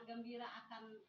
gembira akan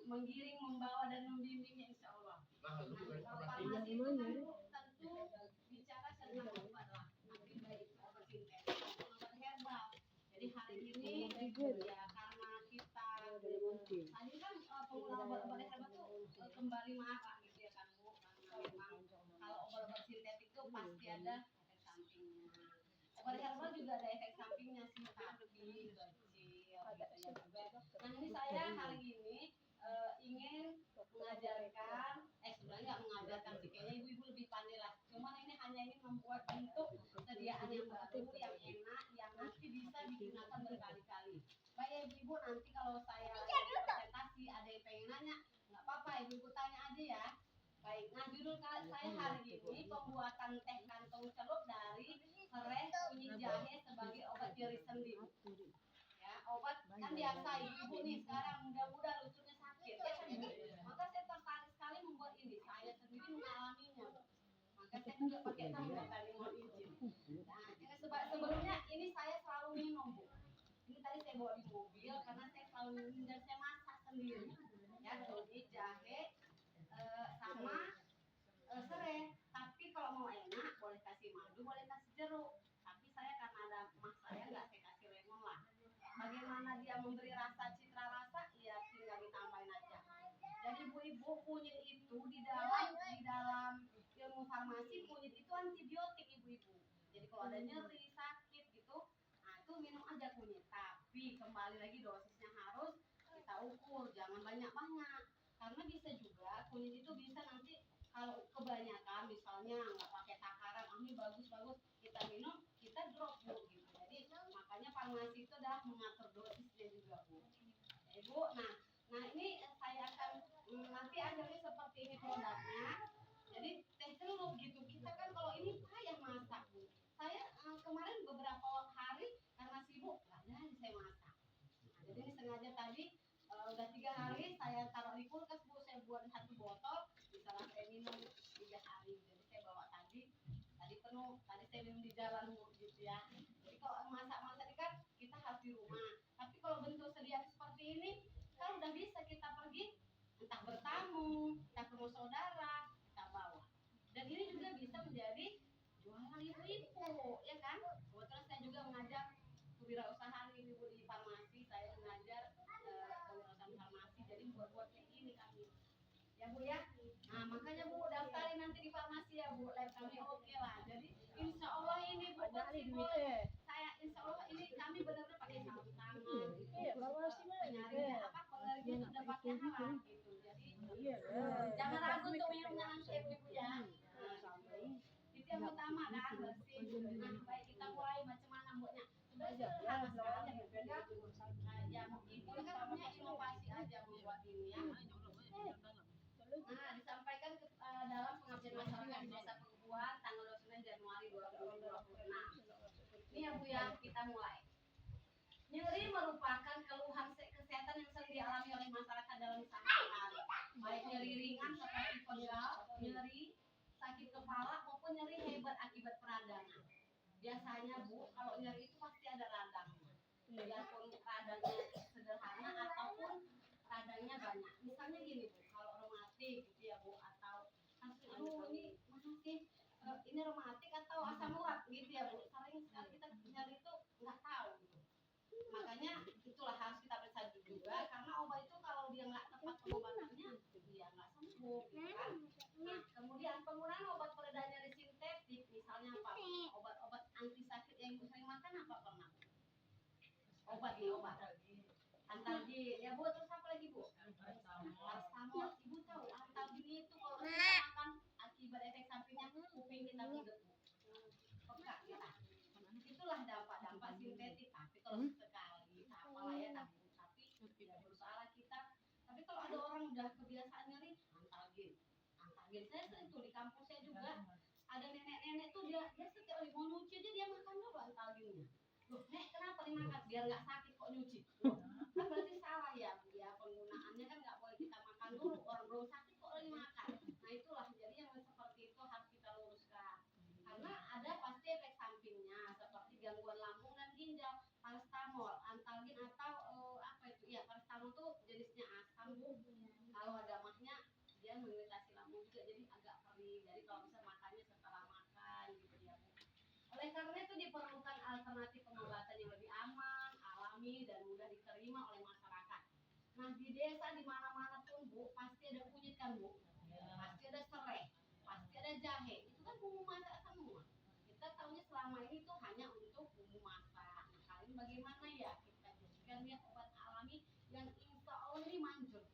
menggiring, membawa dan membimbingnya insya Allah. Nah, kalau farmasi itu kan tentu bicara tentang obat lah, tapi baik obat sintetis maupun obat herbal. Jadi hari ini ya karena kita tadi kan pengguna obat-obat herbal tuh kembali marah gitu ya kan Bu, karena memang kalau obat-obat sintetik itu pasti ada efek sampingnya. Obat herbal juga ada efek sampingnya sih, tapi kecil gitu ya juga. Nah ini saya hari ini ingin mengajarkan, sebenarnya nggak mengajarkan sih, kayaknya ibu-ibu lebih pandai lah. Cuman ini hanya ingin membuat bentuk sediaan yang baru, yang enak, yang nanti bisa digunakan berkali-kali. Baik ibu-ibu, nanti kalau saya presentasi ada yang pengen nanya, nggak apa-apa, ibu-ibu tanya aja ya. Baik, nah judul saya hari ini pembuatan teh kantong celup dari serai kunyit jahe sebagai obat nyeri sendi. Ya, obat kan biasa ibu nih sekarang muda-muda lututnya sakit ya kan ibu. Maka saya tertarik sekali membuat ini. Saya sendiri mengalaminya. Maka saya juga pakai tambah tadi mohon izin. Nah, ini sebelumnya ini saya selalu minum Bu. Ini tadi saya bawa di mobil karena saya selalu minum dan saya masak sendiri. Ya, kunyit jahe sama serai. Tapi kalau mau enak boleh kasih madu, boleh kasih jeruk. Tapi saya karena ada emas saya nggak saya kasih lemon lah. Bagaimana dia memberi rasa citra rasa, ya tinggal ditambahin aja. Jadi ibu-ibu, kunyit itu di dalam ilmu farmasi, kunyit itu antibiotik ibu-ibu. Jadi kalau ada nyeri, sakit gitu, nah itu minum aja kunyit. Tapi kembali lagi dosisnya harus kita ukur, jangan banyak-banyak. Karena bisa juga kunyit itu bisa nanti kalau kebanyakan misalnya nggak pakai takaran, ini bagus-bagus kita minum, kita drop Bu gitu. Jadi makanya farmasi itu adalah mengatur dosisnya juga Bu. Bu, nah ini saya akan nanti ajarnya seperti ini produknya. Jadi teh celup gitu. Kita kan kalau ini payah masak Bu. Saya kemarin beberapa hari karena sibuk nggak jadi saya masak. Nah, jadi ini sengaja tadi udah 3 hari saya taruh di kulkas Bu, saya buat 1 botol, bisa saya minum 3 hari. Jadi saya bawa tadi penuh, tadi saya minum di jalan Bu gitu ya. Jadi kalau masak-masak ini kan kita harus di rumah. Tapi kalau bentuk sediaan seperti ini kan udah bisa kita pergi entah bertamu, kita ketemu saudara, kita bawa. Dan ini juga bisa menjadi jualan ibu-ibu, ya kan? Kebetulan saya juga mengajar kewirausahaan ibu-ibu di farmasi, saya mengajar kewirausahaan farmasi, jadi buat kayak gini kami. Ya Bu ya. Nah makanya Bu daftarin nanti di farmasi ya Bu, lab kami oke lah. Jadi insya Allah ini Bu saya insya Allah ini kami benar-benar pakai sarung tangan gitu. Penyaringnya apa pengaringnya itu udah pakai alat gitu. Jadi jangan ragu untuk minumnya nanti ibu-ibu ya. Itu yang utama kan bersih. Nah baik kita mulai macam mana buatnya. Sebenarnya sederhana sekali ya. Ya mungkin ini kan punya inovasi aja membuat ini ya. Nah, disampaikan dalam pengabdian masyarakat di Desa Pengkuan tanggal 29 Januari 2026. Ini ya Bu ya, kita mulai. Nyeri merupakan keluhan kesehatan yang sering dialami oleh masyarakat dalam sehari-hari. Baik nyeri ringan seperti pegal, nyeri, sakit kepala maupun nyeri hebat akibat peradangan. Biasanya Bu, kalau nyeri itu pasti ada radangnya. Biarpun radangnya sederhana ataupun radangnya banyak. Misalnya gini Bu, kalau rematik gitu ya Bu, atau aduh ini mana sih ini rematik atau asam urat gitu ya Bu. Sering sekali kita nyari itu nggak tahu gitu. Makanya itulah harus kita periksa juga karena obat itu kalau dia nggak tepat pengobatannya dia nggak sembuh gitu kan. Nah kemudian penggunaan obat pereda nyeri sintetik misalnya apa? Obat-obat anti sakit yang Ibu sering makan apa pernah? Obat Antalgin ya Bu, terus apa lagi Bu? Paracetamol. Ibu tahu Antalgin itu kalau kita makan akibat efek sampingnya kuping kita budet Bu. Peka kita. Itulah dampak-dampak sintetik. Tapi kalau sekali apalah ya tapi tidak berusaha kita. Tapi kalau ada orang udah kebiasaan nyeri Antalgin. Saya sering tuh di kampus saya juga ada nenek-nenek tuh dia setiap kali mau nyuci aja dia makan dulu Antalginnya. Loh, Nek, kenapa dimakan? Biar nggak sakit kok nyuci. Loh, kan berarti salah ya, Bu ya. Penggunaannya kan nggak boleh kita makan dulu. Orang belum sakit kok lagi makan. Nah itulah, jadi yang seperti itu harus kita luruskan. Karena ada pasti efek sampingnya, seperti gangguan lambung dan ginjal. Paracetamol, Antalgin atau apa itu? Ya, paracetamol tuh jenisnya asam Bu. Kalau ada mahnya dia mengiritasi lambung juga, jadi agak perih. Jadi kalau bisa makannya setelah makan gitu ya Bu. Oleh karena itu diperlukan alternatif pengobatan yang lebih aman, alami, dan mudah diterima oleh masyarakat. Nah di desa di mana-mana pun Bu pasti ada kunyit kan Bu, pasti ada serai, pasti ada jahe. Itu kan bumbu masak semua. Kita tahunya selama ini tuh hanya untuk bumbu masak. Nah kali ini bagaimana ya kita jadikan dia obat alami yang insya Allah ini manjur.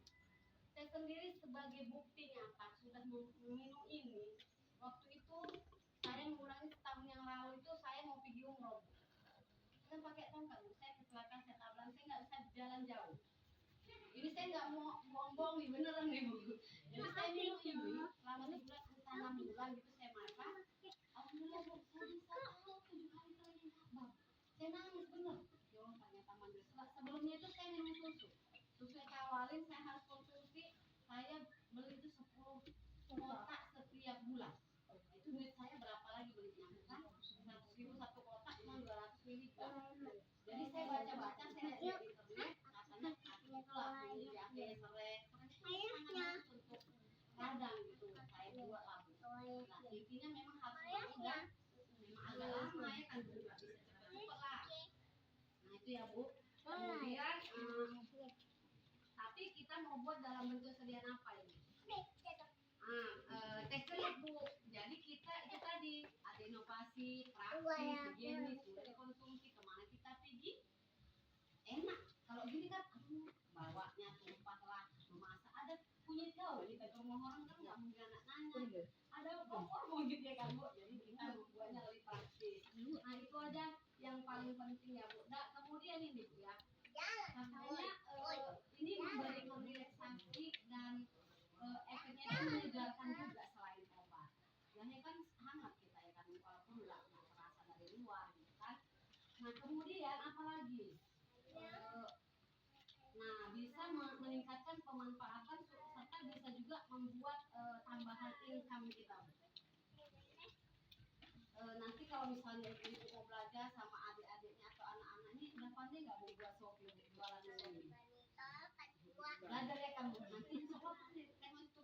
Saya sendiri sebagai bukti nyata sudah meminum ini. Waktu itu saya mengulangi setahun yang lalu itu saya mau pergi umroh. Saya pakai tongkat, saya kecelakaan, saya tabrak, saya nggak bisa jalan jauh. Ini saya nggak mau bohong-bohong nih, beneran nih Bu. Jadi saya minum ini selama sebulan sampai 6 bulan gitu saya makan. Alhamdulillah Bu, saya bisa tahu 7 hari kali kabur. Saya nangis bener. Ya Allah ternyata manjur. Sebelumnya itu saya minum susu. Susu yang awalin saya harus konsumsi. Saya beli itu 10 kotak setiap bulan. Itu duit saya berapa lagi belinya kan? 100.000 satu kotak cuma 200 ml. Jadi saya baca-baca, saya lihat di internet katanya itulah bunyi jahe, serai, katanya untuk radang gitu. Saya buat lah. Nah intinya memang harus mau dan memang agak lama ya kan juga bisa cepat lah. Nah itu ya Bu. Kemudian tapi kita mau buat dalam bentuk sediaan apa ini? Teh celup Bu. Jadi kita itu tadi ada inovasi, praktis, higienis, mudah dikonsumsi, kemana kita pergi enak. Kalau gini kan, aduh, bawanya tumpah lah, memasak ada kunyit gaul. Ini tadi orang kan nggak mungkin anak nanya. Ada kompor mau gitu ya kan Bu. Jadi kita membuatnya lebih praktis. Nah itu aja yang paling penting ya Bu. Nah kemudian ini Bu ya. Makanya ini memberikan relaksasi dan efeknya itu menyegarkan juga selain obat. Yang kan hangat kita ya kan walaupun nggak terasa dari luar gitu kan. Nah kemudian apalagi? Nah bisa meningkatkan pemanfaatan serta bisa juga membuat tambahan income kita. Nanti kalau misalnya ibu mau belajar sama adik-adiknya atau anak-anaknya udah pandai nggak mau buat Shopee jualan ini? Belajar ya kamu nanti insya pandai. Saya untuk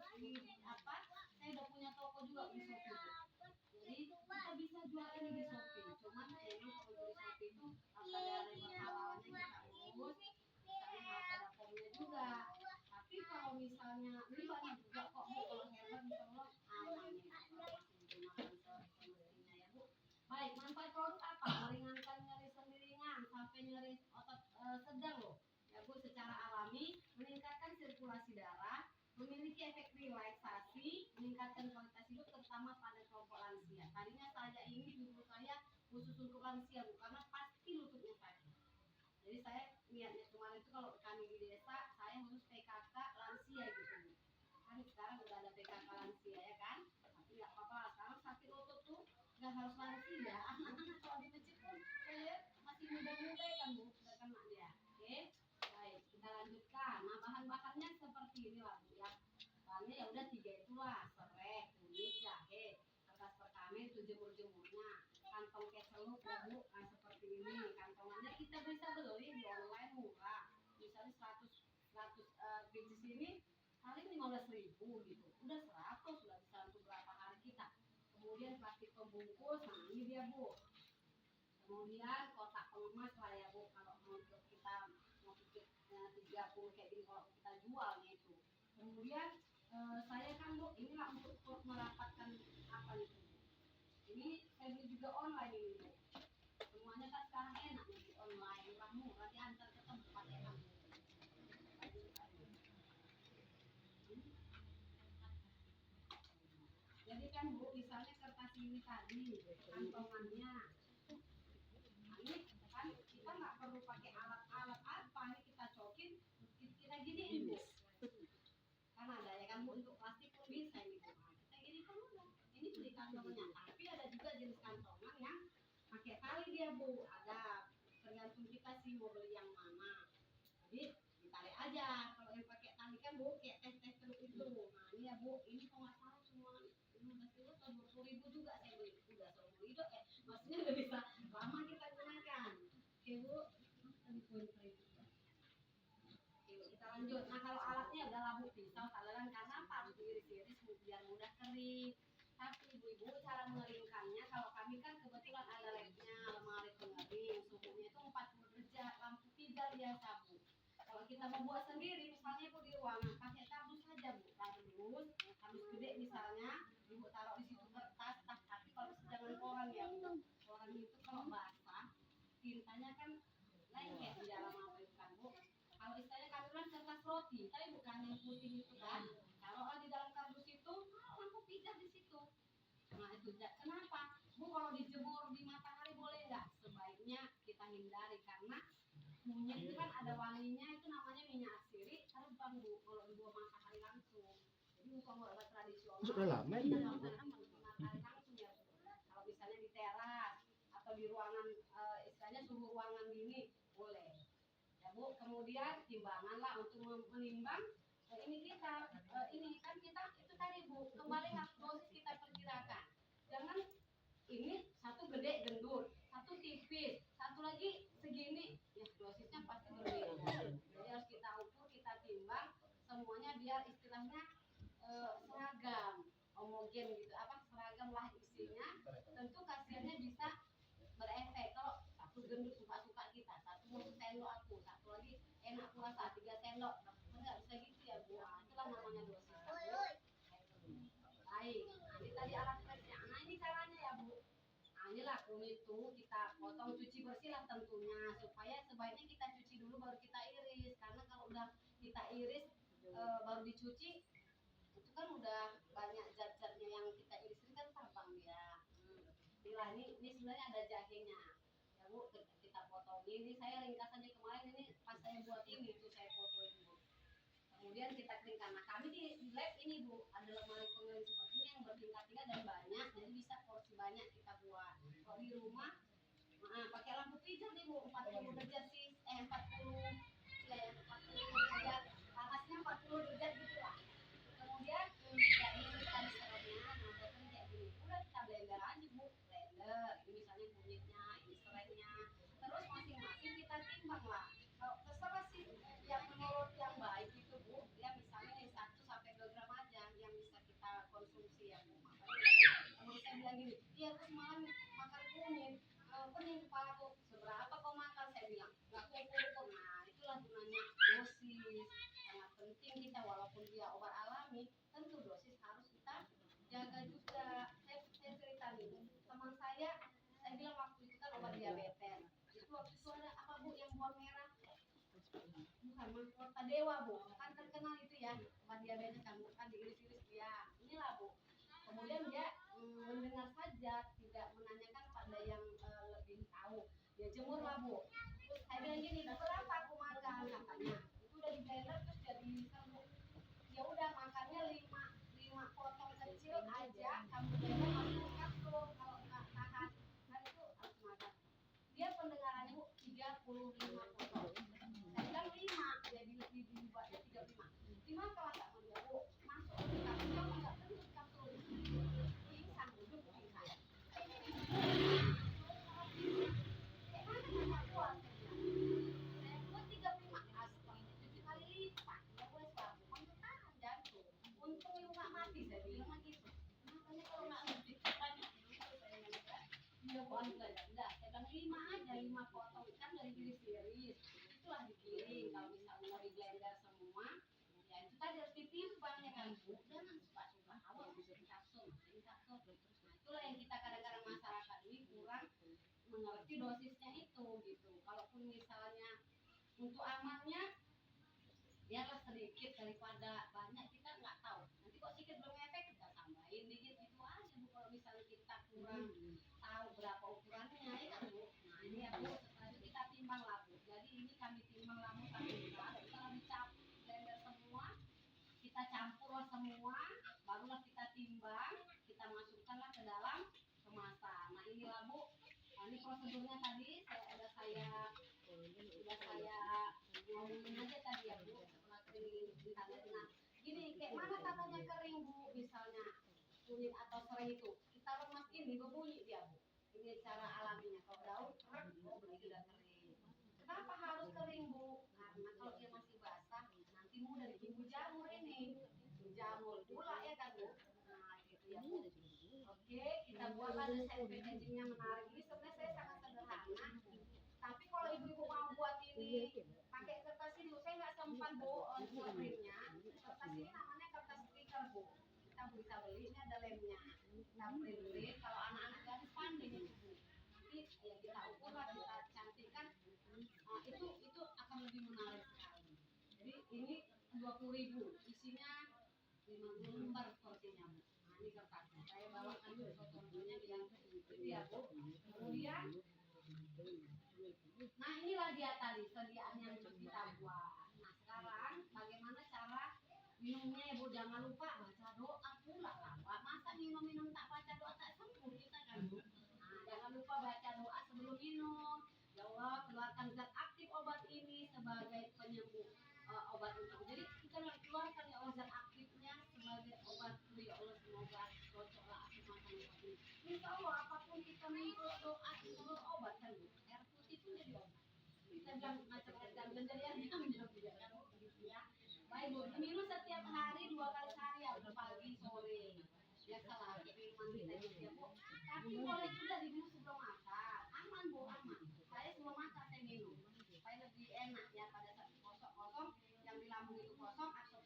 apa? Saya udah punya toko juga di Shopee. Jadi kita bisa jual ini di Shopee. Cuman memang kalau di Shopee itu apa ya lewat awalnya kita urus, misalnya harus ada formnya juga. Tapi kalau misalnya ini banyak juga kok Bu kalau hebat insya Allah aman ya. Baik, manfaat produk apa? Meringankan nyeri sendi-ringan sampai nyeri otot sedang loh. Ya Bu, secara alami meningkatkan sirkulasi darah, memiliki efek relaksasi, meningkatkan kualitas hidup terutama pada kelompok lansia. Tadinya saya ini dulu saya khusus untuk lansia Bu, karena pasti lututnya sakit. Jadi saya niatnya kemarin itu kalau kami di desa saya harus PKK lansia gitu Bu. Kan sekarang udah ada PKK lansia ya kan? Tapi nggak apa-apa, sekarang sakit lutut tuh nggak harus lansia. Anak-anak kalau di masjid pun saya masih muda-muda kan Bu, udah kena dia. Oke, baik kita lanjutkan. Nah bahan-bahannya seperti ini lah Bu ya. Bahannya ya udah 3 itulah, serai, kunyit, jahe, kertas perkamen, itu jemur-jemurnya, kantong keceluk ya Bu. Nah seperti ini kantongannya kita bisa beli di online murah. Misalnya 100 biji sini paling 15.000 gitu. Udah 100 udah bisa untuk berapa hari kita. Kemudian plastik pembungkus, nah ini dia Bu. Kemudian kotak pengemas lah ya Bu, kalau untuk kita mau bikin 30 kayak gini kalau kita jual itu. Kemudian saya kan Bu, inilah untuk merapatkan apa itu Bu. Ini saya beli juga online ini Bu. Semuanya kan sekarang enak nih di online, murah diantar ke tempat enak Bu. Jadi kan Bu, misalnya kertas ini tadi, kantongannya. Nah, ini kan kita nggak perlu pakai alat-alat apa, ini kita cokin, kita giniin Bu. Kan ada ya kan Bu, untuk plastik pun bisa ini Bu. Nah, kita gini kan udah. Ini beli kantongnya, tapi ada juga jenis kantongan yang pakai tali dia Bu. Ada, tergantung kita sih mau beli yang mana. Jadi ditarik aja. Kalau yang pakai tali kan Bu, kayak tes teluk itu. Nah ini ya Bu, ini kalau nggak salah cuma 15.000 atau 20.000 juga saya beli. Udah seumur hidup ya, maksudnya udah bisa lama kita gunakan. Oke Bu, tadi poin saya juga. Oke Bu, kita lanjut. lanjut. Nah kalau alatnya udah labu pisau talenan karena apa harus diiris-iris biar mudah kering. Tapi ibu-ibu cara mengeringkannya kalau kami kan kebetulan ada lednya lemari pengering suhunya itu 40 derajat lampu pijar biasa bu. Kalau kita mau buat sendiri misalnya bu di ruangan pakai kardus saja bu, kardus gede misalnya ibu taruh di situ kertas. Tapi kalau jangan koran ya bu, koran itu kalau basah tintanya kan lengket di dalam apa itu kan bu. Kalau istilahnya kami bilang kertas roti, tapi bukan yang putih itu kan. Kalau di dalam kardus itu lampu pijar di situ. Nah itu kenapa bu, kalau dijemur di matahari boleh nggak? Sebaiknya kita hindari karena kunyit itu kan ada wanginya, itu namanya minyak sirih terbang bu kalau dibuang matahari langsung. Jadi bukan obat tradisional sudah lama ya matahari langsung ya bu. Kalau misalnya di teras atau di ruangan istilahnya suhu ruangan dingin boleh ya bu. Kemudian timbangan lah untuk menimbang ini kita ini kan kita itu tadi bu, kembali dosis kita perkirakan. Jangan ini satu gede gendut, satu tipis, satu lagi segini, ya dosisnya pasti berbeda. Jadi harus kita ukur, kita timbang semuanya biar istilahnya seragam, homogen gitu, apa seragam lah isinya. Tentu khasiatnya bisa berefek. Kalau satu gendut suka-suka kita, satu mau sendok aku, satu lagi enak puasa 3 sendok, enggak bisa gitu ya bu. Itulah namanya dosis. Baik, nah ini tadi alat tesnya. Nah ini caranya ya bu. Nah inilah kunyit itu kita potong, cuci bersih lah tentunya, supaya sebaiknya kita cuci dulu baru kita iris. Karena kalau udah kita iris baru dicuci itu kan udah banyak zat-zatnya yang kita iris ini kan terbang dia. Inilah ini sebenarnya ada jahenya ya bu, kita potong. Ini saya ringkas aja kemarin, ini pas saya buat ini itu saya fotoin bu. Kemudian kita keringkan. Nah kami di lab ini bu ada lemari pengering seperti ini yang bertingkat-tingkat dan banyak, jadi bisa porsi banyak kita buat. Kalau di rumah pakai lampu pijar nih bu, 40 derajat sih 40 ya 40 derajat, panasnya 40 derajat gitu lah. Kemudian ya ini tadi serainya, nah potong kayak gini, udah kita blender aja bu, blender ini misalnya kunyitnya, ini serainya, terus masing-masing kita timbang lah. Kalau terserah sih yang menurut yang baik itu bu, ya misalnya 1 sampai 2 gram aja yang bisa kita konsumsi ya bu. Makanya saya bilang gini, iya terus malam makan kunyit pening kepala tuh, seberapa kau makan, saya bilang nggak ukur. Nah itulah gunanya dosis, sangat penting kita walaupun dia obat alami tentu dosis harus kita jaga juga. Saya cerita nih teman saya bilang waktu itu kan obat diabetes itu, waktu itu ada apa bu yang buah merah, bukan Mangkota Dewa bu, kan terkenal itu ya obat diabetes kan, bukan diiris-iris dia. Inilah bu, kemudian dia mendengar saja, tidak menanyakan pada yang lebih tahu, dia jemur lah bu. Terus saya bilang gini, berapa aku makan, katanya itu udah di blender terus jadi serbuk. Ya udah makannya 5 potong kecil aja, kamu blender masukin kapsul, kalau nggak tahan kan itu harus makan. Dia pendengarannya bu 35 potong, saya bilang 5, jadi lebih dibuatnya 35. 5 kalau nggak mau bu masuk ke kapsul, kalau nggak kentut kapsul pingsan, duduk pingsan. Saya buat 35, astaga 7 kali lipat, nggak boleh selalu untuk tahan jantung. Untung ibu nggak mati, saya bilang gitu. Makanya kalau nggak ngerti tanya dulu, saya nggak dia buat udah saya bilang 5 aja, 5 potong kan dari iris-iris itulah digiling. Kalau misalnya mau di blender semua ya itu tadi harus ditimbang ya kan bu, jangan suka-suka awal masukin kapsul. Nah itulah yang kita kadang-kadang masyarakat ini kurang mengerti dosisnya itu gitu. Kalaupun misalnya untuk amannya biarlah sedikit daripada banyak, kita nggak tahu nanti kok sedikit belum efek kita tambahin dikit itu aja bu. Kalau misalnya kita kurang tahu berapa ukurannya ya kan bu. Nah ini ya bu, setelah itu kita timbang lah bu. Jadi ini kami timbang lamu kami buat, setelah dicampur blender semua kita campur semua, barulah kita timbang, kita masukkanlah ke dalam kemasan. Nah inilah bu, nah, ini prosedurnya tadi saya ngomongin aja tadi ya bu, setelah kering ditanda. Nah gini, kayak mana tandanya kering bu, misalnya kunyit atau serai itu kita remas ini berbunyi dia bu, ini cara alaminya. Kalau daun oh berarti udah kering. Kenapa harus kering bu? Karena kalau dia masih basah nanti jamur gula ya kan Bu. Nah gitu ya Bu. Oke, kita buatlah desain packagingnya menarik. Ini sebenarnya saya sangat sederhana. Tapi kalau ibu-ibu mau buat ini pakai kertas ini, saya nggak sempat Bu untuk printnya. Kertas ini namanya kertas stiker Bu. Kita bisa beli, ini ada lemnya. Kita print. Kalau anak-anak garis pandai itu Bu. Nanti ya kita ukurlah, kita cantikkan. Nah, itu akan lebih menarik sekali. Jadi ini 20.000, isinya 50 lembar porsinya Bu. Nah ini kertasnya. Saya bawakan dulu fotonya yang itu ya Bu. Kemudian, nah inilah dia tadi sediaan yang kita buat. Nah sekarang bagaimana cara minumnya ya Bu? Jangan lupa baca doa pula lah. Masa minum-minum tak baca doa tak sembuh kita kan Bu. Nah jangan lupa baca doa sebelum minum. Ya Allah keluarkan zat aktif obat ini sebagai penyembuh obat itu. Jadi kita keluarkan ya Allah zat aktifnya sebagai obat itu ya Allah, semoga cocoklah aku makan obat ini. Insya Allah apapun kita minum doa itu obat kan Bu. Air putih itu jadi obat. Kita bilang macam dan jadi air minum juga kan gitu ya. Baik Bu, minum setiap hari 2 kali sehari ya Bu, pagi sore. Biasalah minuman kita itu ya Bu. Tapi boleh juga diminum